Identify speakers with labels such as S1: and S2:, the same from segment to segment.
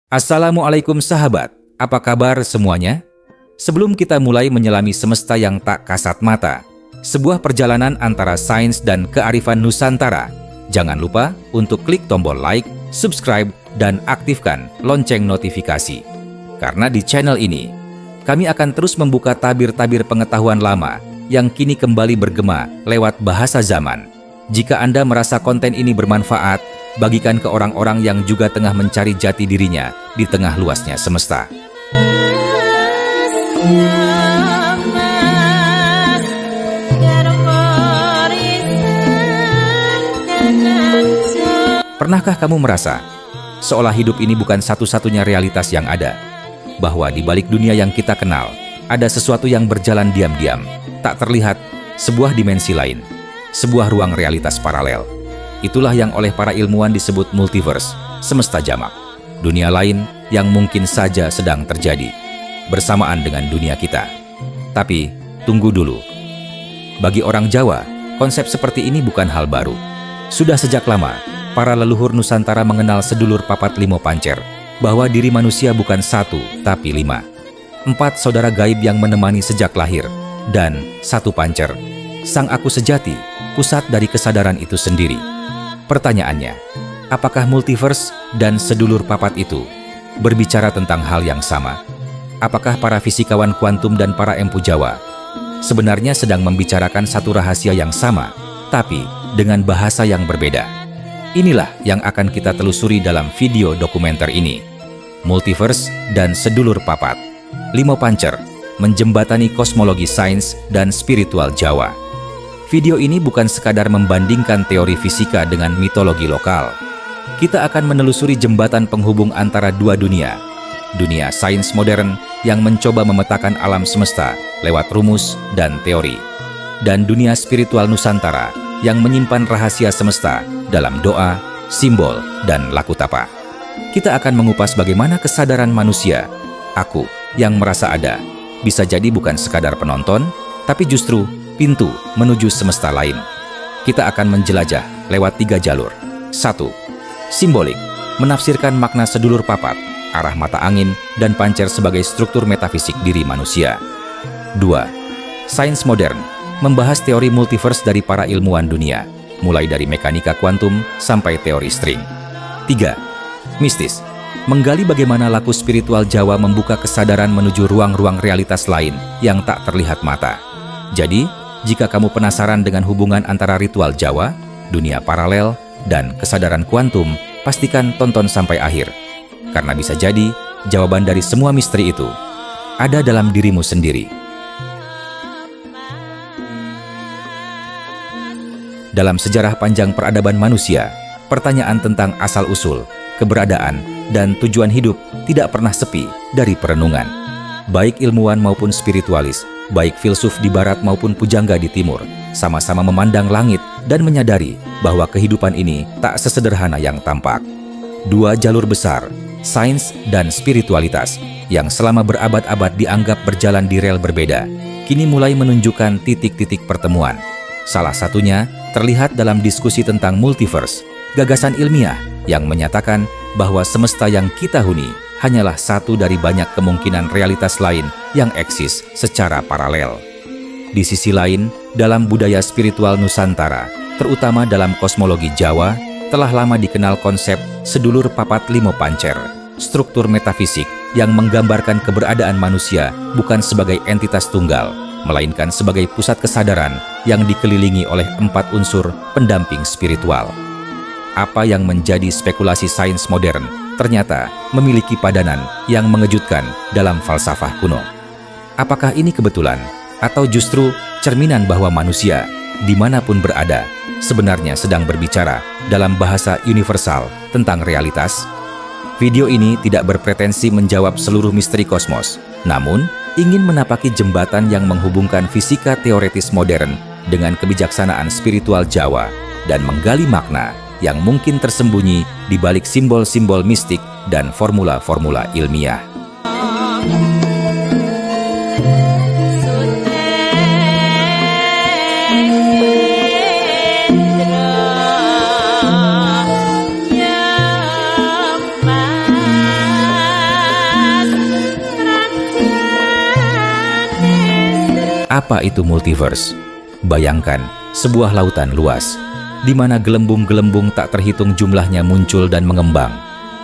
S1: Assalamualaikum sahabat, apa kabar semuanya? Sebelum kita mulai menyelami semesta yang tak kasat mata, sebuah perjalanan antara sains dan kearifan Nusantara, jangan lupa untuk klik tombol like, subscribe, dan aktifkan lonceng notifikasi. Karena di channel ini, kami akan terus membuka tabir-tabir pengetahuan lama yang kini kembali bergema lewat bahasa zaman. Jika Anda merasa konten ini bermanfaat, bagikan ke orang-orang yang juga tengah mencari jati dirinya di tengah luasnya semesta. Pernahkah kamu merasa seolah hidup ini bukan satu-satunya realitas yang ada? Bahwa di balik dunia yang kita kenal, ada sesuatu yang berjalan diam-diam, tak terlihat, sebuah dimensi lain, sebuah ruang realitas paralel. Itulah yang oleh para ilmuwan disebut multiverse, semesta jamak. Dunia lain yang mungkin saja sedang terjadi bersamaan dengan dunia kita. Tapi, tunggu dulu. Bagi orang Jawa, konsep seperti ini bukan hal baru. Sudah sejak lama, para leluhur Nusantara mengenal sedulur papat limo pancer, bahwa diri manusia bukan satu, tapi 5. 4 saudara gaib yang menemani sejak lahir, dan 1 pancer, sang aku sejati, pusat dari kesadaran itu sendiri. Pertanyaannya, apakah multiverse dan sedulur papat itu berbicara tentang hal yang sama? Apakah para fisikawan kuantum dan para empu Jawa sebenarnya sedang membicarakan satu rahasia yang sama, tapi dengan bahasa yang berbeda? Inilah yang akan kita telusuri dalam video dokumenter ini. Multiverse dan sedulur papat, Limo Pancer, menjembatani kosmologi sains dan spiritual Jawa. Video ini bukan sekadar membandingkan teori fisika dengan mitologi lokal. Kita akan menelusuri jembatan penghubung antara dua dunia. Dunia sains modern yang mencoba memetakan alam semesta lewat rumus dan teori. Dan dunia spiritual Nusantara yang menyimpan rahasia semesta dalam doa, simbol, dan laku tapa. Kita akan mengupas bagaimana kesadaran manusia, aku, yang merasa ada, bisa jadi bukan sekadar penonton, tapi justru pintu menuju semesta lain. Kita akan menjelajah lewat 3 jalur. 1. Simbolik, menafsirkan makna sedulur papat, arah mata angin, dan pancer sebagai struktur metafisik diri manusia. 2. Sains modern, membahas teori multiverse dari para ilmuwan dunia, mulai dari mekanika kuantum sampai teori string. 3. Mistis, menggali bagaimana laku spiritual Jawa membuka kesadaran menuju ruang-ruang realitas lain yang tak terlihat mata. Jadi, jika kamu penasaran dengan hubungan antara ritual Jawa, dunia paralel, dan kesadaran kuantum, pastikan tonton sampai akhir. Karena bisa jadi, jawaban dari semua misteri itu ada dalam dirimu sendiri. Dalam sejarah panjang peradaban manusia, pertanyaan tentang asal-usul, keberadaan, dan tujuan hidup tidak pernah sepi dari perenungan. Baik ilmuwan maupun spiritualis, baik filsuf di barat maupun pujangga di timur, sama-sama memandang langit dan menyadari bahwa kehidupan ini tak sesederhana yang tampak. 2 jalur besar, sains dan spiritualitas, yang selama berabad-abad dianggap berjalan di rel berbeda, kini mulai menunjukkan titik-titik pertemuan. Salah satunya terlihat dalam diskusi tentang multiverse, gagasan ilmiah yang menyatakan bahwa semesta yang kita huni hanyalah satu dari banyak kemungkinan realitas lain yang eksis secara paralel. Di sisi lain, dalam budaya spiritual Nusantara, terutama dalam kosmologi Jawa, telah lama dikenal konsep sedulur papat limo pancer, struktur metafisik yang menggambarkan keberadaan manusia bukan sebagai entitas tunggal, melainkan sebagai pusat kesadaran yang dikelilingi oleh 4 unsur pendamping spiritual. Apa yang menjadi spekulasi sains modern ternyata memiliki padanan yang mengejutkan dalam falsafah kuno. Apakah ini kebetulan atau justru cerminan bahwa manusia, dimanapun berada, sebenarnya sedang berbicara dalam bahasa universal tentang realitas? Video ini tidak berpretensi menjawab seluruh misteri kosmos, namun ingin menapaki jembatan yang menghubungkan fisika teoretis modern dengan kebijaksanaan spiritual Jawa dan menggali makna yang mungkin tersembunyi di balik simbol-simbol mistik dan formula-formula ilmiah. Apa itu multiverse? Bayangkan sebuah lautan luas, di mana gelembung-gelembung tak terhitung jumlahnya muncul dan mengembang.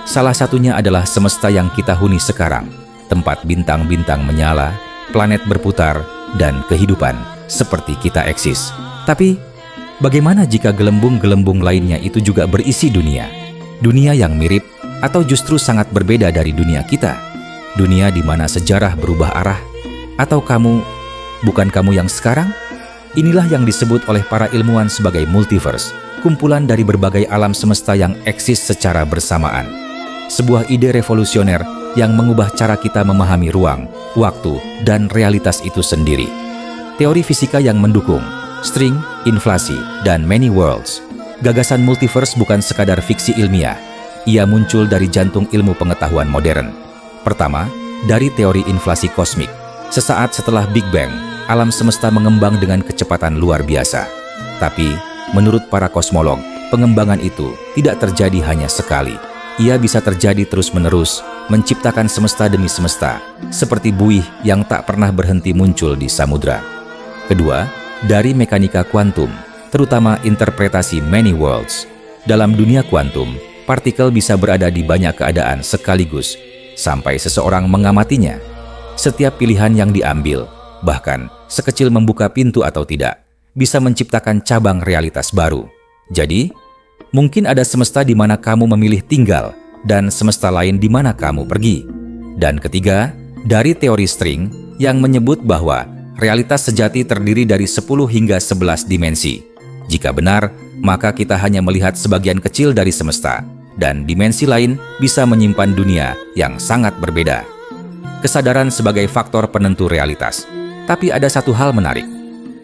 S1: Salah satunya adalah semesta yang kita huni sekarang, tempat bintang-bintang menyala, planet berputar, dan kehidupan seperti kita eksis. Tapi, bagaimana jika gelembung-gelembung lainnya itu juga berisi dunia? Dunia yang mirip atau justru sangat berbeda dari dunia kita? Dunia di mana sejarah berubah arah? Atau bukan kamu yang sekarang? Inilah yang disebut oleh para ilmuwan sebagai multiverse, kumpulan dari berbagai alam semesta yang eksis secara bersamaan. Sebuah ide revolusioner yang mengubah cara kita memahami ruang, waktu, dan realitas itu sendiri. Teori fisika yang mendukung, string, inflasi, dan many worlds. Gagasan multiverse bukan sekadar fiksi ilmiah. Ia muncul dari jantung ilmu pengetahuan modern. Pertama, dari teori inflasi kosmik. Sesaat setelah Big Bang, alam semesta mengembang dengan kecepatan luar biasa. Tapi, menurut para kosmolog, pengembangan itu tidak terjadi hanya sekali. Ia bisa terjadi terus-menerus, menciptakan semesta demi semesta, seperti buih yang tak pernah berhenti muncul di samudra. Kedua, dari mekanika kuantum, terutama interpretasi many worlds. Dalam dunia kuantum, partikel bisa berada di banyak keadaan sekaligus, sampai seseorang mengamatinya. Setiap pilihan yang diambil, bahkan sekecil membuka pintu atau tidak, bisa menciptakan cabang realitas baru. Jadi, mungkin ada semesta di mana kamu memilih tinggal dan semesta lain di mana kamu pergi. Dan ketiga, dari teori string yang menyebut bahwa realitas sejati terdiri dari 10 hingga 11 dimensi. Jika benar, maka kita hanya melihat sebagian kecil dari semesta, dan dimensi lain bisa menyimpan dunia yang sangat berbeda. Kesadaran sebagai faktor penentu realitas. Tapi ada satu hal menarik.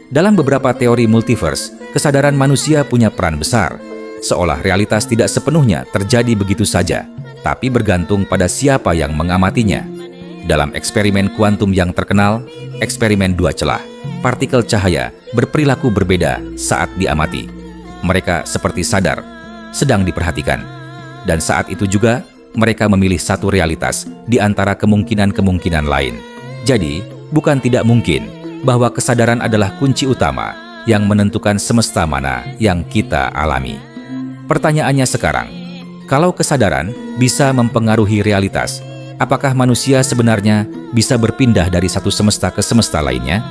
S1: Dalam beberapa teori multiverse, kesadaran manusia punya peran besar. Seolah realitas tidak sepenuhnya terjadi begitu saja, tapi bergantung pada siapa yang mengamatinya. Dalam eksperimen kuantum yang terkenal, eksperimen dua celah, partikel cahaya berperilaku berbeda saat diamati. Mereka seperti sadar, sedang diperhatikan. Dan saat itu juga, mereka memilih satu realitas di antara kemungkinan-kemungkinan lain. Jadi, bukan tidak mungkin bahwa kesadaran adalah kunci utama yang menentukan semesta mana yang kita alami. Pertanyaannya sekarang, kalau kesadaran bisa mempengaruhi realitas, apakah manusia sebenarnya bisa berpindah dari satu semesta ke semesta lainnya?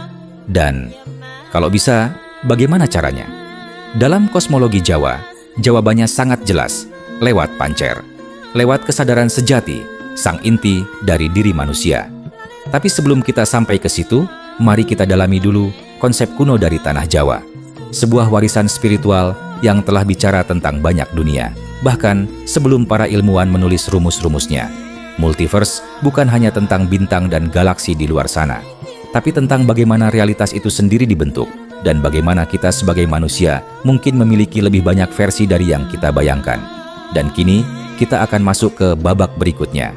S1: Dan kalau bisa, bagaimana caranya? Dalam kosmologi Jawa, jawabannya sangat jelas, lewat pancer. Lewat kesadaran sejati, sang inti dari diri manusia. Tapi sebelum kita sampai ke situ, mari kita dalami dulu konsep kuno dari tanah Jawa. Sebuah warisan spiritual yang telah bicara tentang banyak dunia. Bahkan sebelum para ilmuwan menulis rumus-rumusnya. Multiverse bukan hanya tentang bintang dan galaksi di luar sana, tapi tentang bagaimana realitas itu sendiri dibentuk, dan bagaimana kita sebagai manusia mungkin memiliki lebih banyak versi dari yang kita bayangkan. Dan kini, kita akan masuk ke babak berikutnya.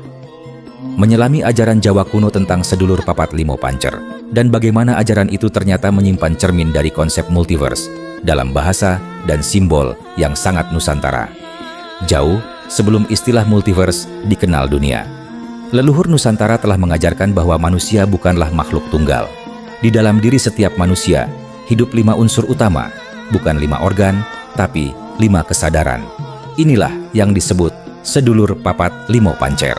S1: Menyelami ajaran Jawa kuno tentang sedulur papat limo pancer, dan bagaimana ajaran itu ternyata menyimpan cermin dari konsep multiverse dalam bahasa dan simbol yang sangat nusantara. Jauh sebelum istilah multiverse dikenal dunia, leluhur Nusantara telah mengajarkan bahwa manusia bukanlah makhluk tunggal. Di dalam diri setiap manusia, hidup 5 unsur utama, bukan 5 organ, tapi 5 kesadaran. Inilah yang disebut sedulur papat limo pancer.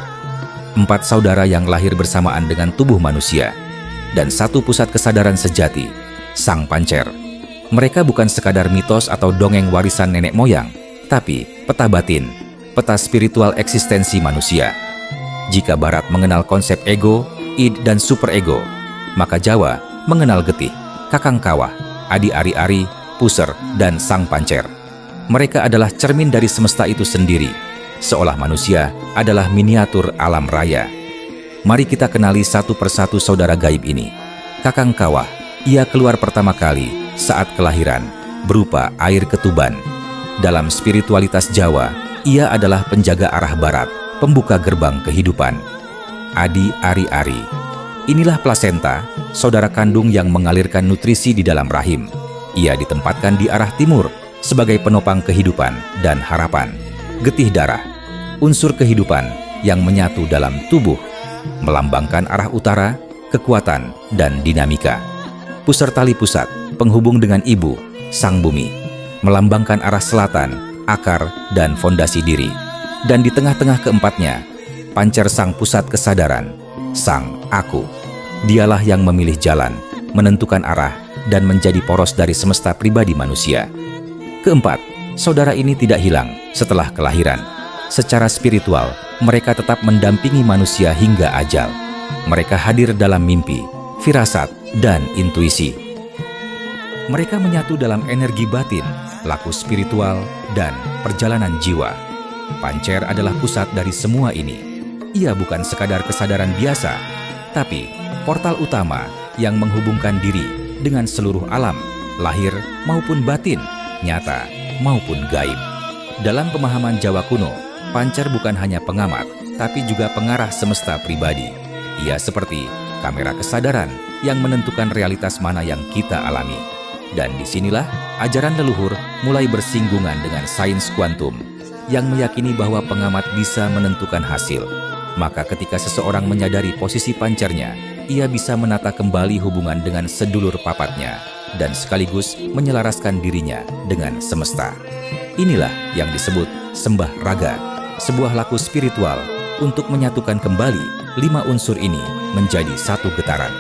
S1: 4 saudara yang lahir bersamaan dengan tubuh manusia, dan 1 pusat kesadaran sejati, sang pancer. Mereka bukan sekadar mitos atau dongeng warisan nenek moyang, tapi peta batin, peta spiritual eksistensi manusia. Jika Barat mengenal konsep ego, id, dan superego, maka Jawa mengenal getih, kakang kawah, adi ari-ari, puser, dan sang pancer. Mereka adalah cermin dari semesta itu sendiri, seolah manusia adalah miniatur alam raya. Mari kita kenali satu persatu saudara gaib ini. Kakang kawah, ia keluar pertama kali saat kelahiran, berupa air ketuban. Dalam spiritualitas Jawa, ia adalah penjaga arah barat, pembuka gerbang kehidupan. Adi ari-ari, inilah plasenta, saudara kandung yang mengalirkan nutrisi di dalam rahim. Ia ditempatkan di arah timur, sebagai penopang kehidupan dan harapan. Getih darah, unsur kehidupan yang menyatu dalam tubuh, melambangkan arah utara, kekuatan, dan dinamika. Pusar tali pusat, penghubung dengan ibu, sang bumi, melambangkan arah selatan, akar, dan fondasi diri. Dan di tengah-tengah keempatnya, pancer sang pusat kesadaran, sang aku. Dialah yang memilih jalan, menentukan arah, dan menjadi poros dari semesta pribadi manusia. Keempat, saudara ini tidak hilang setelah kelahiran. Secara spiritual, mereka tetap mendampingi manusia hingga ajal. Mereka hadir dalam mimpi, firasat, dan intuisi. Mereka menyatu dalam energi batin, laku spiritual, dan perjalanan jiwa. Pancer adalah pusat dari semua ini. Ia bukan sekadar kesadaran biasa, tapi portal utama yang menghubungkan diri dengan seluruh alam, lahir maupun batin, nyata maupun gaib. Dalam pemahaman Jawa kuno, pancer bukan hanya pengamat, tapi juga pengarah semesta pribadi. Ia seperti kamera kesadaran yang menentukan realitas mana yang kita alami. Dan disinilah ajaran leluhur mulai bersinggungan dengan sains kuantum yang meyakini bahwa pengamat bisa menentukan hasil. Maka ketika seseorang menyadari posisi pancernya, ia bisa menata kembali hubungan dengan sedulur papatnya dan sekaligus menyelaraskan dirinya dengan semesta. Inilah yang disebut sembah raga, sebuah laku spiritual untuk menyatukan kembali 5 unsur ini menjadi satu getaran.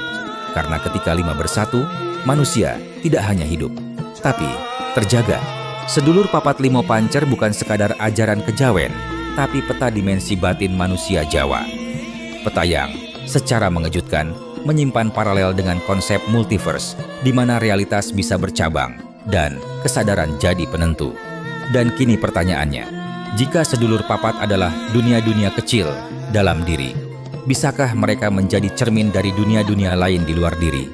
S1: Karena ketika 5 bersatu, manusia tidak hanya hidup, tapi terjaga. Sedulur papat limo pancer bukan sekadar ajaran kejawen, tapi peta dimensi batin manusia Jawa. Peta yang secara mengejutkan menyimpan paralel dengan konsep multiverse, di mana realitas bisa bercabang dan kesadaran jadi penentu. Dan kini pertanyaannya, jika sedulur papat adalah dunia-dunia kecil dalam diri, bisakah mereka menjadi cermin dari dunia-dunia lain di luar diri?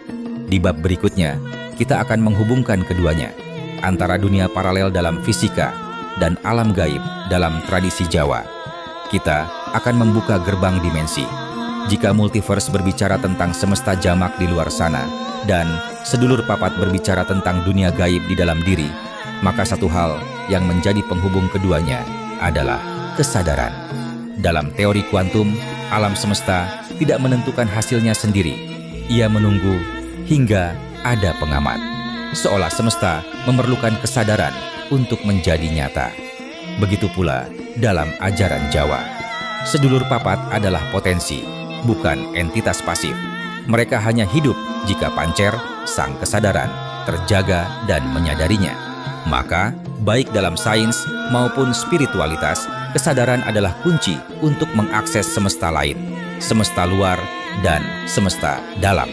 S1: Di bab berikutnya, kita akan menghubungkan keduanya, antara dunia paralel dalam fisika dan alam gaib dalam tradisi Jawa. Kita akan membuka gerbang dimensi. Jika multiverse berbicara tentang semesta jamak di luar sana, dan sedulur papat berbicara tentang dunia gaib di dalam diri, maka satu hal yang menjadi penghubung keduanya adalah kesadaran. Dalam teori kuantum, alam semesta tidak menentukan hasilnya sendiri. Ia menunggu hingga ada pengamat. Seolah semesta memerlukan kesadaran untuk menjadi nyata. Begitu pula dalam ajaran Jawa. Sedulur papat adalah potensi, bukan entitas pasif. Mereka hanya hidup jika pancer, sang kesadaran, terjaga dan menyadarinya. Maka, baik dalam sains maupun spiritualitas, kesadaran adalah kunci untuk mengakses semesta lain, semesta luar, dan semesta dalam.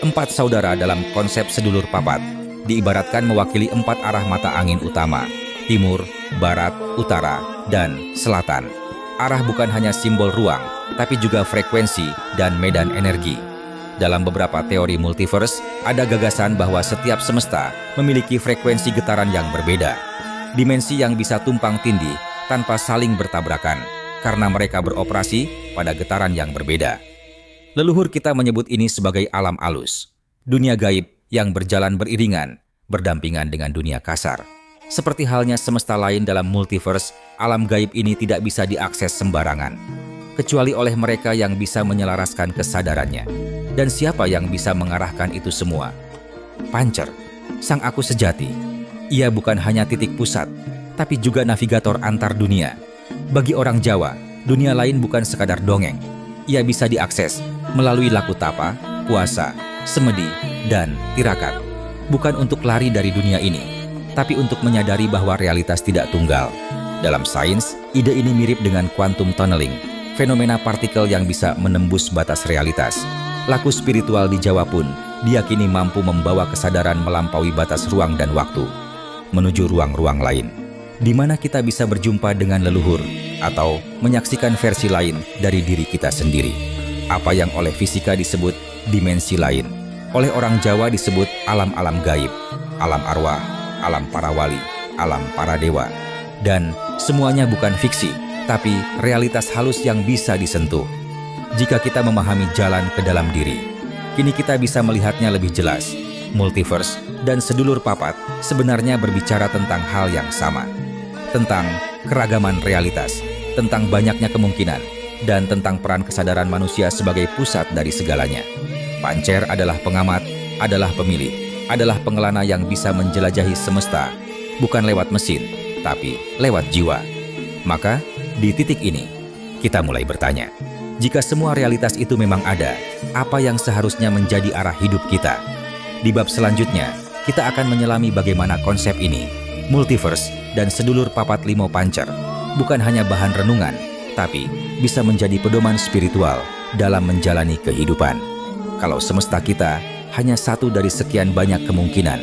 S1: 4 saudara dalam konsep sedulur papat diibaratkan mewakili 4 arah mata angin utama, timur, barat, utara, dan selatan. Arah bukan hanya simbol ruang, tapi juga frekuensi dan medan energi. Dalam beberapa teori multiverse, ada gagasan bahwa setiap semesta memiliki frekuensi getaran yang berbeda. Dimensi yang bisa tumpang tindih tanpa saling bertabrakan, karena mereka beroperasi pada getaran yang berbeda. Leluhur kita menyebut ini sebagai alam alus, dunia gaib yang berjalan beriringan, berdampingan dengan dunia kasar. Seperti halnya semesta lain dalam multiverse, alam gaib ini tidak bisa diakses sembarangan, kecuali oleh mereka yang bisa menyelaraskan kesadarannya. Dan siapa yang bisa mengarahkan itu semua? Pancer, sang aku sejati. Ia bukan hanya titik pusat, tapi juga navigator antar dunia. Bagi orang Jawa, dunia lain bukan sekadar dongeng. Ia bisa diakses melalui laku tapa, puasa, semedi, dan tirakat. Bukan untuk lari dari dunia ini, tapi untuk menyadari bahwa realitas tidak tunggal. Dalam sains, ide ini mirip dengan quantum tunneling, fenomena partikel yang bisa menembus batas realitas. Laku spiritual di Jawa pun diyakini mampu membawa kesadaran melampaui batas ruang dan waktu, menuju ruang-ruang lain, di mana kita bisa berjumpa dengan leluhur atau menyaksikan versi lain dari diri kita sendiri. Apa yang oleh fisika disebut dimensi lain, oleh orang Jawa disebut alam-alam gaib, alam arwah, alam para wali, alam para dewa. Dan semuanya bukan fiksi, tapi realitas halus yang bisa disentuh. Jika kita memahami jalan ke dalam diri, kini kita bisa melihatnya lebih jelas. Multiverse dan sedulur papat sebenarnya berbicara tentang hal yang sama. Tentang keragaman realitas, tentang banyaknya kemungkinan, dan tentang peran kesadaran manusia sebagai pusat dari segalanya. Pancer adalah pengamat, adalah pemilih, adalah pengelana yang bisa menjelajahi semesta, bukan lewat mesin, tapi lewat jiwa. Maka, di titik ini, kita mulai bertanya, jika semua realitas itu memang ada, apa yang seharusnya menjadi arah hidup kita? Di bab selanjutnya, kita akan menyelami bagaimana konsep ini, multiverse dan sedulur papat limo pancer, bukan hanya bahan renungan, tapi bisa menjadi pedoman spiritual dalam menjalani kehidupan. Kalau semesta kita hanya satu dari sekian banyak kemungkinan,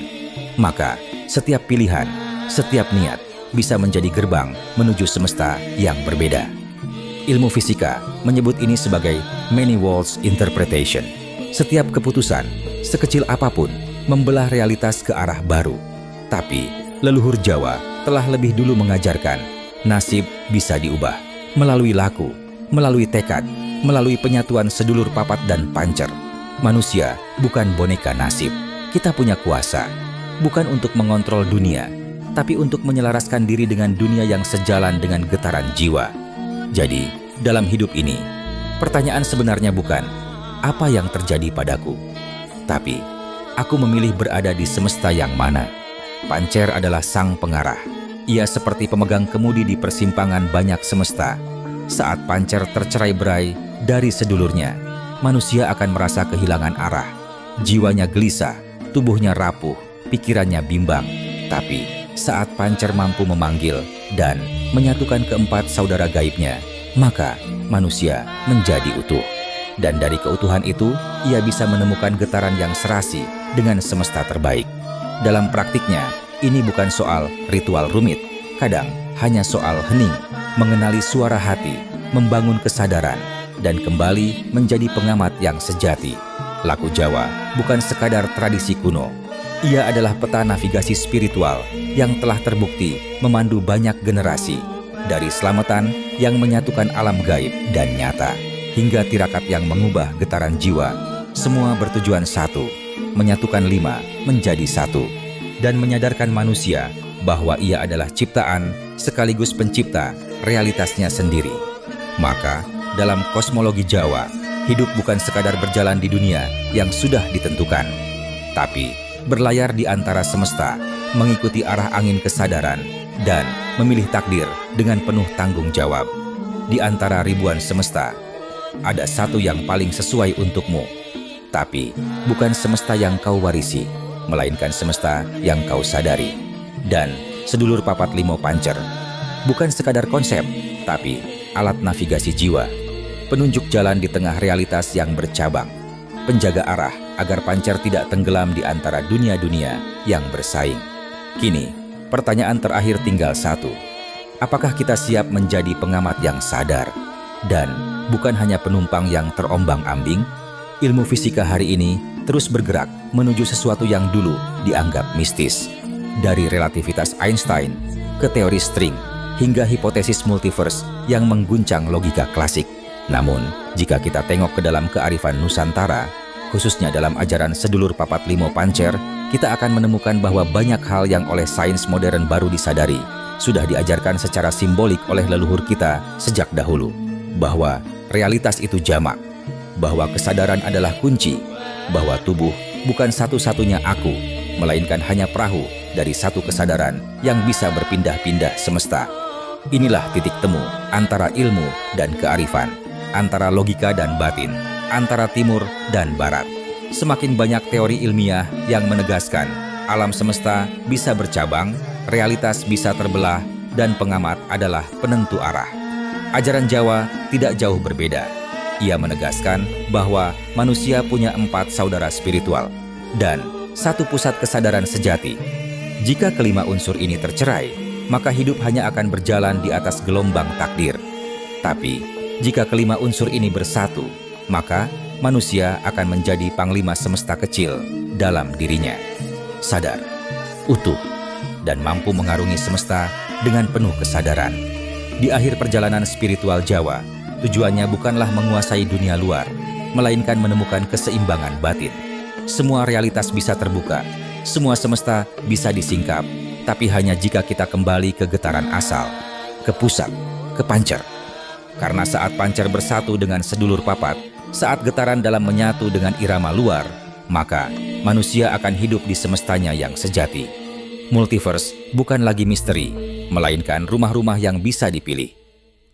S1: maka setiap pilihan, setiap niat bisa menjadi gerbang menuju semesta yang berbeda. Ilmu fisika menyebut ini sebagai many worlds interpretation. Setiap keputusan, sekecil apapun, membelah realitas ke arah baru. Tapi, leluhur Jawa telah lebih dulu mengajarkan, nasib bisa diubah melalui laku, melalui tekad, melalui penyatuan sedulur papat dan pancer. Manusia bukan boneka nasib. Kita punya kuasa, bukan untuk mengontrol dunia, tapi untuk menyelaraskan diri dengan dunia yang sejalan dengan getaran jiwa. Jadi, dalam hidup ini, pertanyaan sebenarnya bukan, apa yang terjadi padaku? Tapi, aku memilih berada di semesta yang mana? Pancer adalah sang pengarah. Ia seperti pemegang kemudi di persimpangan banyak semesta. Saat Pancer tercerai-berai dari sedulurnya, manusia akan merasa kehilangan arah. Jiwanya gelisah, tubuhnya rapuh, pikirannya bimbang. Tapi, saat Pancer mampu memanggil dan menyatukan keempat saudara gaibnya, maka manusia menjadi utuh. Dan dari keutuhan itu, ia bisa menemukan getaran yang serasi dengan semesta terbaik. Dalam praktiknya, ini bukan soal ritual rumit, kadang hanya soal hening, mengenali suara hati, membangun kesadaran, dan kembali menjadi pengamat yang sejati. Laku Jawa bukan sekadar tradisi kuno. Ia adalah peta navigasi spiritual yang telah terbukti memandu banyak generasi, dari selamatan yang menyatukan alam gaib dan nyata, hingga tirakat yang mengubah getaran jiwa. Semua bertujuan satu, menyatukan lima menjadi satu, dan menyadarkan manusia bahwa ia adalah ciptaan sekaligus pencipta realitasnya sendiri. Maka, dalam kosmologi Jawa, hidup bukan sekadar berjalan di dunia yang sudah ditentukan, tapi berlayar di antara semesta, mengikuti arah angin kesadaran, dan memilih takdir dengan penuh tanggung jawab. Di antara ribuan semesta, ada satu yang paling sesuai untukmu. Tapi, bukan semesta yang kau warisi, melainkan semesta yang kau sadari. Dan sedulur papat limo pancer, bukan sekadar konsep, tapi alat navigasi jiwa. Penunjuk jalan di tengah realitas yang bercabang. Penjaga arah agar Pancer tidak tenggelam di antara dunia-dunia yang bersaing. Kini, pertanyaan terakhir tinggal satu. Apakah kita siap menjadi pengamat yang sadar? Dan bukan hanya penumpang yang terombang-ambing? Ilmu fisika hari ini terus bergerak menuju sesuatu yang dulu dianggap mistis. Dari relativitas Einstein ke teori string, hingga hipotesis multiverse yang mengguncang logika klasik. Namun, jika kita tengok ke dalam kearifan Nusantara, khususnya dalam ajaran sedulur papat limo Pancer, kita akan menemukan bahwa banyak hal yang oleh sains modern baru disadari, sudah diajarkan secara simbolik oleh leluhur kita sejak dahulu. Bahwa realitas itu jamak, bahwa kesadaran adalah kunci, bahwa tubuh bukan satu-satunya aku, melainkan hanya perahu dari satu kesadaran yang bisa berpindah-pindah semesta. Inilah titik temu antara ilmu dan kearifan, antara logika dan batin, antara timur dan barat. Semakin banyak teori ilmiah yang menegaskan alam semesta bisa bercabang, realitas bisa terbelah, dan pengamat adalah penentu arah. Ajaran Jawa tidak jauh berbeda. Ia menegaskan bahwa manusia punya 4 saudara spiritual dan satu pusat kesadaran sejati. Jika kelima unsur ini tercerai, maka hidup hanya akan berjalan di atas gelombang takdir. Tapi, jika kelima unsur ini bersatu, maka manusia akan menjadi panglima semesta kecil dalam dirinya. Sadar, utuh, dan mampu mengarungi semesta dengan penuh kesadaran. Di akhir perjalanan spiritual Jawa, tujuannya bukanlah menguasai dunia luar, melainkan menemukan keseimbangan batin. Semua realitas bisa terbuka, semua semesta bisa disingkap, tapi hanya jika kita kembali ke getaran asal, ke pusat, ke Pancer. Karena saat Pancer bersatu dengan sedulur papat, saat getaran dalam menyatu dengan irama luar, maka manusia akan hidup di semestanya yang sejati. Multiverse bukan lagi misteri, melainkan rumah-rumah yang bisa dipilih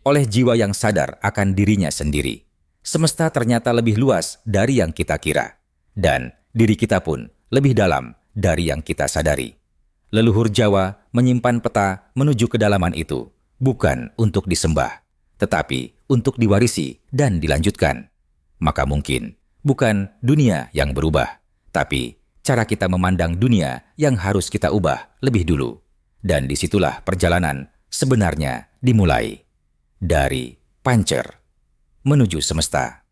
S1: oleh jiwa yang sadar akan dirinya sendiri. Semesta ternyata lebih luas dari yang kita kira, dan diri kita pun lebih dalam dari yang kita sadari. Leluhur Jawa menyimpan peta menuju kedalaman itu, bukan untuk disembah, tetapi untuk diwarisi dan dilanjutkan. Maka mungkin bukan dunia yang berubah, tapi cara kita memandang dunia yang harus kita ubah lebih dulu. Dan disitulah perjalanan sebenarnya dimulai. Dari pancer menuju semesta.